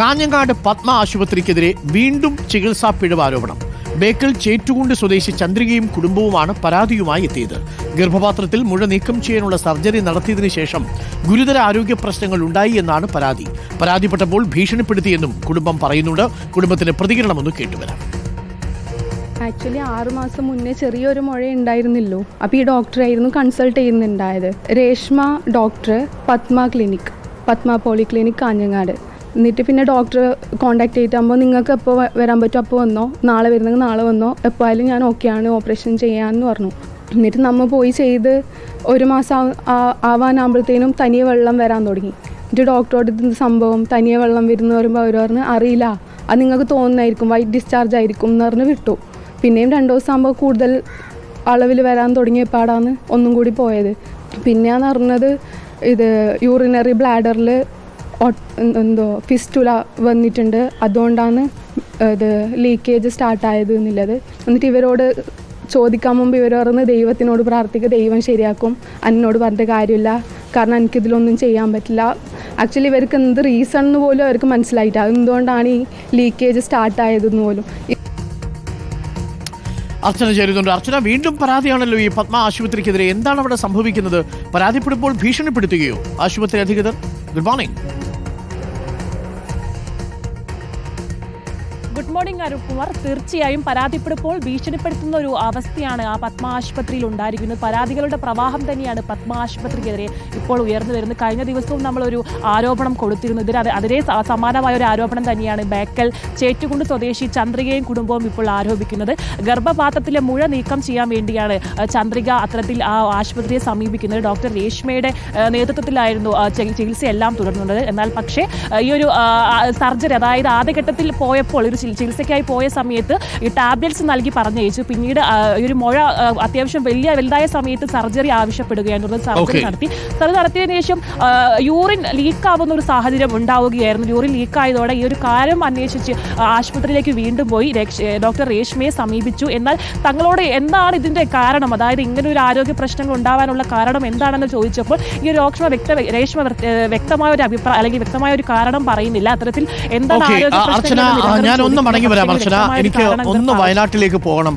കാഞ്ഞങ്ങാട് പത്മ ആശുപത്രിക്കെതിരെ വീണ്ടും ചികിത്സാ പിഴവ് ആരോപണം. ബേക്കൽ ചേറ്റുകുണ്ട് സ്വദേശി ചന്ദ്രികയും കുടുംബവുമാണ് പരാതിയുമായി എത്തിയത്. ഗർഭപാത്രത്തിൽ മുഴ നീക്കം ചെയ്യാനുള്ള സർജറി നടത്തിയതിനു ശേഷം ഗുരുതര ആരോഗ്യ പ്രശ്നങ്ങൾ ഉണ്ടായി എന്നാണ് പരാതി. പരാതിപ്പെട്ടപ്പോൾ ഭീഷണിപ്പെടുത്തിയെന്നും കുടുംബം പറയുന്നുണ്ട്. കുടുംബത്തിന് പ്രതികരണമൊന്ന് കേട്ടുവരാം. ആക്ച്വലി 6 മാസം മുന്നേ ചെറിയൊരു മുഴ ഉണ്ടായിരുന്നല്ലോ. അപ്പോൾ ഈ ഡോക്ടറായിരുന്നു കൺസൾട്ട് ചെയ്യുന്നുണ്ടായത്. Reshma doctor, Padma clinic, Padma polyclinic Kanhangad. എന്നിട്ട് പിന്നെ ഡോക്ടർ കോൺടാക്ട് ചെയ്തിട്ടാകുമ്പോൾ നിങ്ങൾക്ക് എപ്പോൾ വരാൻ പറ്റും അപ്പോൾ വന്നോ, നാളെ വരുന്നെങ്കിൽ നാളെ വന്നോ, എപ്പോൾ ആയാലും ഞാൻ ഓക്കെയാണ് ഓപ്പറേഷൻ ചെയ്യാമെന്ന് പറഞ്ഞു. എന്നിട്ട് നമ്മൾ പോയി ചെയ്ത് 1 മാസം ആവാനാകുമ്പോഴത്തേനും തനിയെ വെള്ളം വരാൻ തുടങ്ങി. എന്നിട്ട് ഡോക്ടറോട് ഇത് സംഭവം തനിയെ വെള്ളം വരുന്നു പറയുമ്പോൾ അവർ പറഞ്ഞ് അറിയില്ല, അത് നിങ്ങൾക്ക് തോന്നുന്നതായിരിക്കും, വൈറ്റ് ഡിസ്ചാർജ് ആയിരിക്കും എന്ന് പറഞ്ഞ് വിട്ടു. പിന്നെയും 2 ദിവസം ആകുമ്പോൾ കൂടുതൽ അളവിൽ വരാൻ തുടങ്ങിയപ്പാടാണ് ഒന്നും കൂടി പോയത്. പിന്നെയാന്ന് പറഞ്ഞത് ഇത് യൂറിനറി ബ്ലാഡറിൽ എന്തോ ഫിസ്റ്റുല വന്നിട്ടുണ്ട്, അതുകൊണ്ടാണ് ഇത് ലീക്കേജ് സ്റ്റാർട്ടായത് എന്നുള്ളത്. എന്നിട്ട് ഇവരോട് ചോദിക്കാൻ മുമ്പ് ഇവർ പറഞ്ഞ് ദൈവത്തിനോട് പ്രാർത്ഥിക്കുക, ദൈവം ശരിയാക്കും, എന്നോട് പറഞ്ഞ കാര്യമില്ല, കാരണം എനിക്കിതിലൊന്നും ചെയ്യാൻ പറ്റില്ല. ആക്ച്വലി ഇവർക്ക് എന്ത് റീസൺ എന്ന് പോലും അവർക്ക് മനസ്സിലായിട്ടാണ് എന്തുകൊണ്ടാണ് ഈ ലീക്കേജ് സ്റ്റാർട്ടായതെന്ന് പോലും. അർച്ചന ചേരുന്നുണ്ട്. അർച്ചന, വീണ്ടും പരാതിയാണല്ലോ ഈ പത്മ ആശുപത്രിക്കെതിരെ. എന്താണ് അവിടെ സംഭവിക്കുന്നത്? പരാതിപ്പെടുമ്പോൾ ഭീഷണിപ്പെടുത്തുകയോ ആശുപത്രി അധികൃതർ? Good morning. Good morning Arunkumar. തീർച്ചയായും പരാതിപ്പെടുമ്പോൾ ഭീഷണിപ്പെടുത്തുന്ന ഒരു അവസ്ഥയാണ് ആ പത്മ ആശുപത്രിയിൽ ഉണ്ടായിരിക്കുന്നത്. പരാതികളുടെ പ്രവാഹം തന്നെയാണ് പത്മ ആശുപത്രിക്കെതിരെ ഇപ്പോൾ ഉയർന്നു വരുന്നത്. കഴിഞ്ഞ ദിവസവും നമ്മളൊരു ആരോപണം കൊടുത്തിരുന്നു. അതിനെ സമാനമായ ഒരു ആരോപണം തന്നെയാണ് ബേക്കൽ ചേറ്റുകുണ്ട് സ്വദേശി ചന്ദ്രികയും കുടുംബവും ഇപ്പോൾ ആരോപിക്കുന്നത്. ഗർഭപാത്രത്തിലെ മുഴ നീക്കം ചെയ്യാൻ വേണ്ടിയാണ് ചന്ദ്രിക അത്തരത്തിൽ ആ ആശുപത്രിയെ സമീപിക്കുന്നത്. ഡോക്ടർ രേഷ്മയുടെ നേതൃത്വത്തിലായിരുന്നു ചികിത്സയെല്ലാം തുടർന്നത്. എന്നാൽ പക്ഷേ ഈ ഒരു സർജറി, അതായത് ആദ്യഘട്ടത്തിൽ പോയപ്പോൾ ഒരു ചികിത്സയ്ക്കായി പോയ സമയത്ത് ഈ ടാബ്ലറ്റ്സ് നൽകി പറഞ്ഞയച്ചു. പിന്നീട് ഈ ഒരു മുഴ അത്യാവശ്യം വലുതായ സമയത്ത് സർജറി ആവശ്യപ്പെടുകയായിരുന്നു. സർജറി നടത്തിയതിനു ശേഷം യൂറിൻ ലീക്കാവുന്ന ഒരു സാഹചര്യം ഉണ്ടാവുകയായിരുന്നു. യൂറിൻ ലീക്കായതോടെ ഈ ഒരു കാര്യം അന്വേഷിച്ച് ആശുപത്രിയിലേക്ക് വീണ്ടും പോയി ഡോക്ടർ രേഷ്മയെ സമീപിച്ചു. എന്നാൽ തങ്ങളോട് എന്താണ് ഇതിന്റെ കാരണം, അതായത് ഇങ്ങനെ ഒരു ആരോഗ്യ പ്രശ്നങ്ങൾ ഉണ്ടാവാനുള്ള കാരണം എന്താണെന്ന് ചോദിച്ചപ്പോൾ ഈ ഒരു രേഷ്മ വ്യക്തമായ ഒരു അഭിപ്രായം അല്ലെങ്കിൽ വ്യക്തമായ ഒരു കാരണം പറയുന്നില്ല. അത്തരത്തിൽ എന്താണ് ആരോഗ്യ പ്രശ്നങ്ങൾ ഞാൻ ഒന്ന് മടങ്ങി വരാം. അർച്ചന, എനിക്ക് ഒന്ന് വയനാട്ടിലേക്ക് പോകണം.